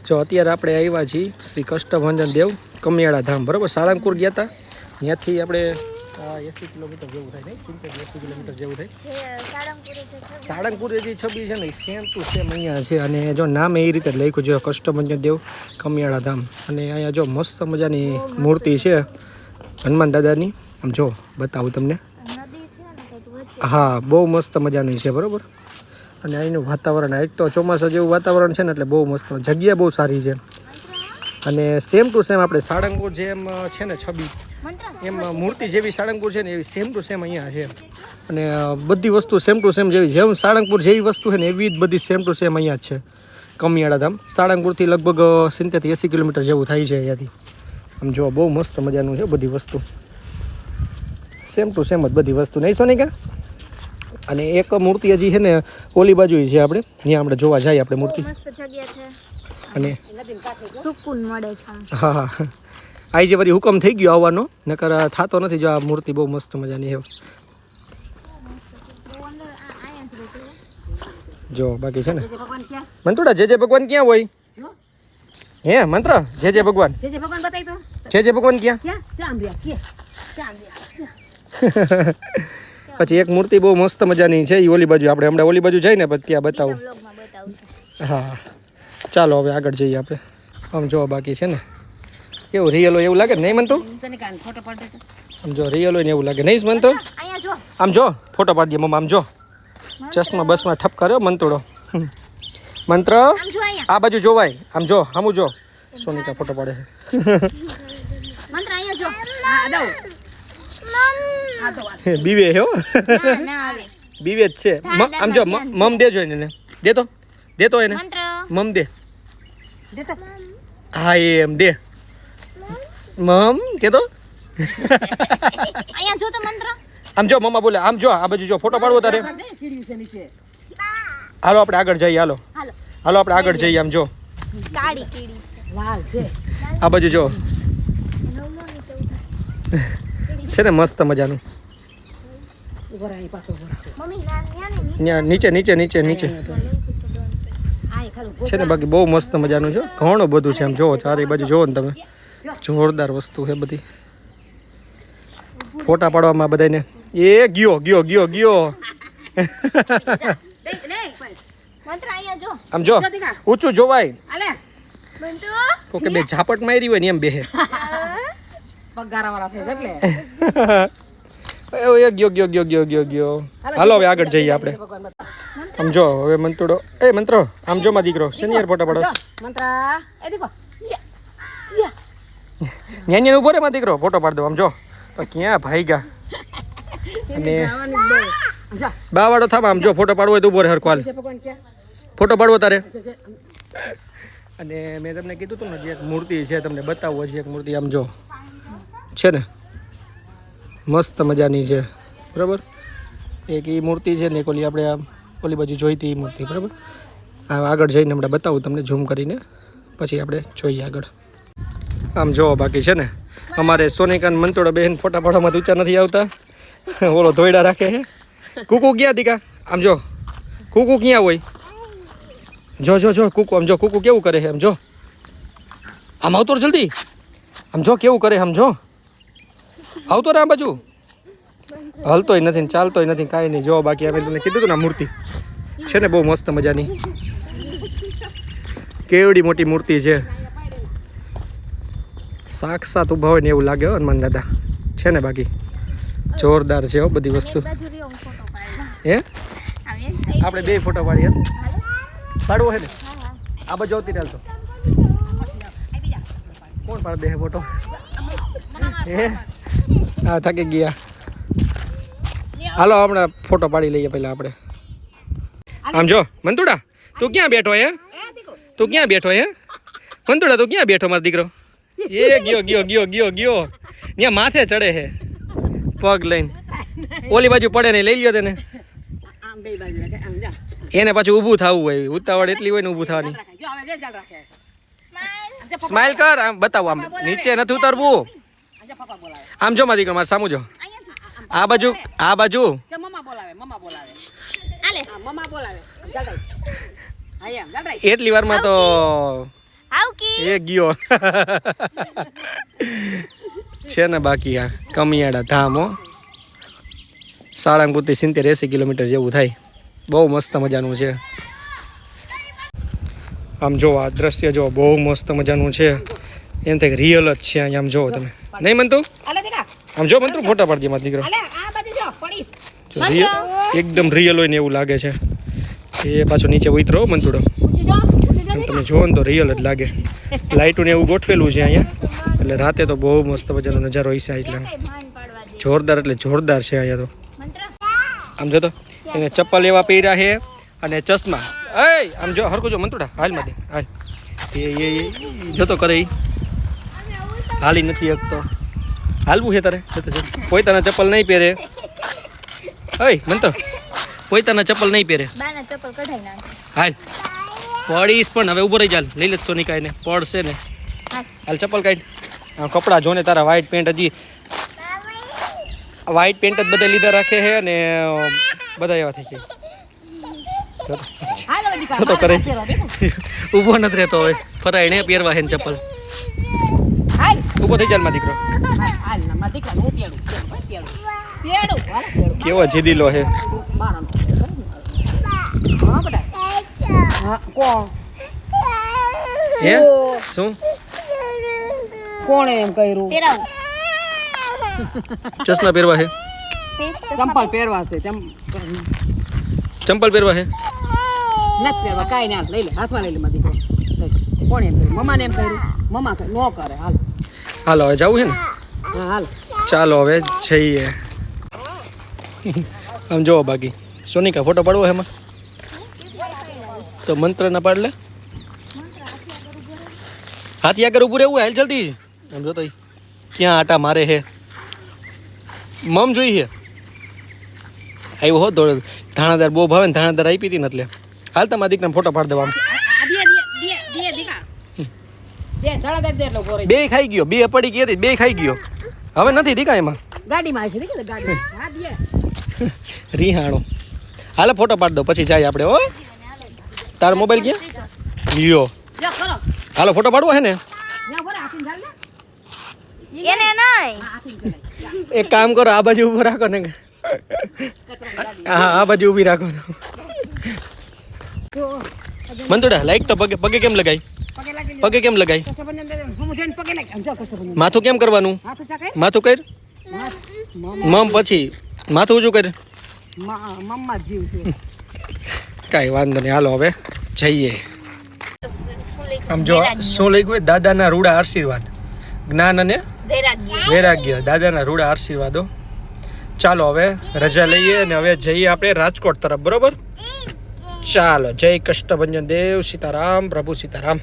જો અત્યારે આપણે આવ્યા છીએ શ્રી કષ્ટભંજન દેવ કમિયાળા ધામ, બરાબર. સાળંગપુર ગયા હતા, ત્યાંથી આપણે 80 કિલોમીટર જેવું થાય, નહીં 70-80 કિલોમીટર જેવું થાય. સાળંગપુર જે છબી છે ને સેમ ટુ સેમ અહીંયા છે. અને જો નામ એ રીતે લખ્યું છે, કષ્ટભંજન દેવ કમિયાળા ધામ. અને અહીંયા જો મસ્ત મજાની મૂર્તિ છે હનુમાન દાદાની. આમ જો બતાવું તમને. હા, બહુ મસ્ત મજાની છે, બરાબર. અને અહીંનું વાતાવરણ, એક તો ચોમાસા જેવું વાતાવરણ છે ને, એટલે બહુ મસ્ત જગ્યા બહુ સારી છે. અને સેમ ટુ સેમ આપણે સાળંગપુર જેમ છે ને છબી, એમ મૂર્તિ જેવી સાળંગપુર છે ને એવી સેમ ટુ સેમ અહીંયા છે. અને બધી વસ્તુ સેમ ટુ સેમ જેવી, જેમ સાળંગપુર જેવી વસ્તુ છે ને એવી જ બધી સેમ ટુ સેમ અહીંયા જ છે કમિયાળા ધામ. સાળંગપુરથી લગભગ 70-80 કિલોમીટર જેવું થાય છે અહીંયાથી. આમ જો બહુ મસ્ત મજાનું છે, બધી વસ્તુ સેમ ટુ સેમ જ બધી વસ્તુ, નહીં સોનિકા? અને એક મૂર્તિ હજી છે ને ઓલી બાજુ છે, આપણે ત્યાં આપણે જોવા જઈએ આપણે મૂર્તિ. અને સુકૂન મળે છે. હા હા, આઈ જે વળી હુકમ થઈ ગયો આવવાનો, નકર થતો નથી. જો આ મૂર્તિ બહુ મસ્ત મજાની છે. જો બાકી છે ને મંત્રોડા જે ભગવાન ક્યાં હોય? હે મંત્ર જે ભગવાન, જે ભગવાન બતાવી તો જે ભગવાન ક્યાં? પછી એક મૂર્તિ બહુ મસ્ત મજાની છે, એ ઓલી બાજુ. આપણે હમણાં ઓલી બાજુ જઈને પછી ત્યાં બતાવું. હા ચાલો હવે આગળ જઈએ આપણે. આમ જો બાકી છે ને કેવું રિયલ હોય એવું લાગે નહીં મનતું? આમ જો રિયલ હોય ને એવું લાગે, નહીં મનતું? આમ જો ફોટો પાડી દે મમ્મા. આમ જો ચશ્મા બસમાં ઠપ કર્યો મંતુડો. મંત્ર આ બાજુ જોવાય. આમ જો આમું જો સોનિકા ફોટો પાડે છે. બીવે હો, બીવે જ છે. આમ જો મમ દેજો એને, દેતો એને મમ દે. હા એમ દે મમ કેતો. આમ જો મમ્મા બોલે. આમ જો આ બાજુ જો ફોટો પાડવો તારે. હાલો આપણે આગળ જઈએ. હાલો આપણે આગળ જઈએ. આમ જો આ બાજુ જો છે ને મસ્ત મજાનું. નીચે નીચે નીચે નીચે છે ને. બાકી બહુ મસ્ત મજાનું છે, ઘણું બધું છે. આમ જોવો ચારે બાજુ જોવો ને તમે, જોરદાર વસ્તુ છે બધી. ફોટા પાડવામાં બધાને એ ગયો. આમ જો ઊંચું જોવાય. કોકે બે ઝાપટ મારી હોય ને એમ બેહે. ગયો. હાલો હવે આગળ જઈએ આપણે. આમ જો હવે મંતુડો એ મંત્રો આમ જો માં દીકરો સિનિયર ફોટો પાડો. ન્યા ઉભો રે માં દીકરો, ફોટો પાડ દો. આમ જો ક્યાં ભાઈ ગયા. અને બાવાડો થામ. આમ જો ફોટો પાડવો હોય તો ઉભો રે હરખો. હાલ ફોટો પાડવો તારે. અને મેં તમને કીધું હતું ને જે એક મૂર્તિ છે તમને બતાવવું છે. એક મૂર્તિ આમ જો છે ને મસ્ત મજાની છે, બરાબર. એક એ મૂર્તિ છે ને એક ઓલી આપણે આમ ઓલી બાજુ જોઈતી એ મૂર્તિ, બરાબર. આગળ જઈને હમણાં બતાવું તમને ઝૂમ કરીને, પછી આપણે જોઈએ આગળ. આમ જો બાકી છે ને અમારે સોનિકાન મંતોડા બહેન ફોટા પાડવામાં ઊંચા નથી આવતા. ઓલો ધોયડા રાખે છે. કુકુ ક્યાં દીકા? આમ જો કુકુ ક્યાં હોય? જો કુકુ. આમ જો કુકુ કેવું કરે છે. આમ જો આમ આવતો જલ્દી. આમ જો કેવું કરે. આમ જો આવતો રે આ બાજુ. હલતોય નથી ને ચાલતોય નથી, કાંઈ નહીં. જો બાકી અમે તમને કીધું હતું ને મૂર્તિ છે ને બહુ મસ્ત મજાની. કેવડી મોટી મૂર્તિ છે, સાક્ષાત ઊભા હોય ને એવું લાગે હનુમાન દાદા છે ને. બાકી જોરદાર છે બધી વસ્તુ. હે આપણે બે ફોટો પાડીએ. પાડવો છે ને આ બાજુ આવતી ચાલતો. કોણ પાડ દે ફોટો? હે હા થાકી ગયા. હાલો હમણાં ફોટો પાડી લઈએ પહેલા આપણે. આમ જો મંતુડા તું ક્યાં બેઠો હે? તું ક્યાં બેઠો હે મંતુડા? તું ક્યાં બેઠો મારો દીકરો? એ ગયો ત્યાં માથે ચડે છે પગ લઈને. ઓલી બાજુ પડે ને લઈ લ્યો તેને. એને પાછું ઊભું થવું હોય, ઉતાવળ એટલી હોય ને ઊભું થવાની. સ્માઈલ કર. આમ બતાવો. આમ નીચે નથી ઉતરવું. આમ જો મારી દીકરો મારે સામું જો. આ બાજુ એટલી વારમાં તો એ ગયો છે ને બાકી આ કમિયાળા ધામ હો. સાળંગપુરથી 70-80 કિલોમીટર જેવું થાય. બહુ મસ્ત મજાનું છે. આમ જો આ દ્રશ્ય જો બહુ મસ્ત મજાનું છે. એમ થાય રિયલ જ છે અહીંયા. આમ જોવો તમે નહીં મનતું? આમ જો મંતુ ફોટા પાડજે મારા દીકરો. એકદમ રિયલ હોય ને એવું લાગે છે. એ પાછો નીચે ઉતરો મંતુડો. તમે જોવો ને તો રિયલ જ લાગે. લાઇટું ને એવું ગોઠવેલું છે અહીંયા. એટલે રાતે તો બહુ મસ્ત મજાનો નજારો હોય છે. એટલે જોરદાર એટલે જોરદાર છે અહીંયા તો. આમ જો તો એને ચપ્પલ એવા પહેર્યા છે અને ચશ્મા. આમ જો હરકું જો મંતુડા હાલ માં દે હાલ. એ જોતો કરે હાલી નથી શકતો. હાલવું છે તારે પોતાના ચપ્પલ નહીં પહેરે. મંત્ર પોતાના ચપ્પલ નહીં પહેરે. હાલ પડીશ પણ હવે ઉભો રહી ચાલ. લઈ લે સોનિકા એને પડશે ને. હાલ ચપ્પલ કાઢ. કપડાં જો ને તારા વ્હાઈટ પેન્ટ હજી વ્હાઈટ પેન્ટ જ બધા લીધા રાખે છે અને બધા એવા થઈ ગયા. તો કરે ઊભો નથી રહેતો હવે. ફરાય ને પહેરવા છે ને ચપ્પલ. ઊભો થઈ ચાલ માં દીકરો. કેવો જીદીલો છે. હે શું કોણે એમ કર્યું? ચશ્મા પહેરવા છે. ચંપલ પહેરવા છે. ચંપલ પહેરવા છે. નથી પહેરવા કાંઈ ના. લઈ લે હાથમાં લઈ લે મારી દીકરો. કોણે એમ કર્યું? મમ્માને એમ કર્યું? મમ્મા ન કરે. હાલ હાલો હવે જવું છે ને. હા હાલ ચાલો હવે જઈએ. આમ જોવો બાકી સોનિકા ફોટો પાડવો એમાં તો મંત્ર ના પાડ લે. હાથી આગળ ઉભું રહેવું હાલ જલ્દી. આમ જોતો ક્યાં આટા મારે છે. મમ જોઈ છે આવ્યો હો દોડ. ધાણાદાર બહુ ભાવે ને ધાણાદાર આપી હતી ને એટલે હાલ તમારા દીકરાને ફોટો પાડ દેવા. બે ખાઈ ગયો. બે પડી ગઈ હતી. બે ખાઈ ગયો. હવે નથી દીકા એમાં. ગાડીમાં છે દીકરા ગાડી. હા દે રીહાણો. હાલે ફોટો પાડ દો પછી જાય આપણે. હો તારો મોબાઈલ ક્યાં લ્યો. લો કરો. હાલો ફોટો પાડવો હે ને. ના ભરા આખીને ચાલ લે. એને નહીં એક કામ કરો આ બાજુ ઊભો રાખો ને. હા આ બાજુ ઊભી રાખો. મંતુડા લાઈક તો પગે પગે કેમ લગાઈ? પગે કેમ લગાઈ? માથું કેમ કરવાનું? માથું કર. મમ પછી માથું ઊંચું કર. મમ્મા જીવ છે. કાંઈ વાંધો નહીં. હાલો હવે જઈએ. આમ જો શું લખ્યું? દાદાના રૂડા આશીર્વાદ, જ્ઞાન અને વૈરાગ્ય. દાદાના રૂડા આશીર્વાદો. ચાલો હવે રજા લઈએ અને હવે જઈએ આપણે રાજકોટ તરફ. બરોબર ચાલો. જય કષ્ટભંજન દેવ. સીતારામ પ્રભુ સીતારામ.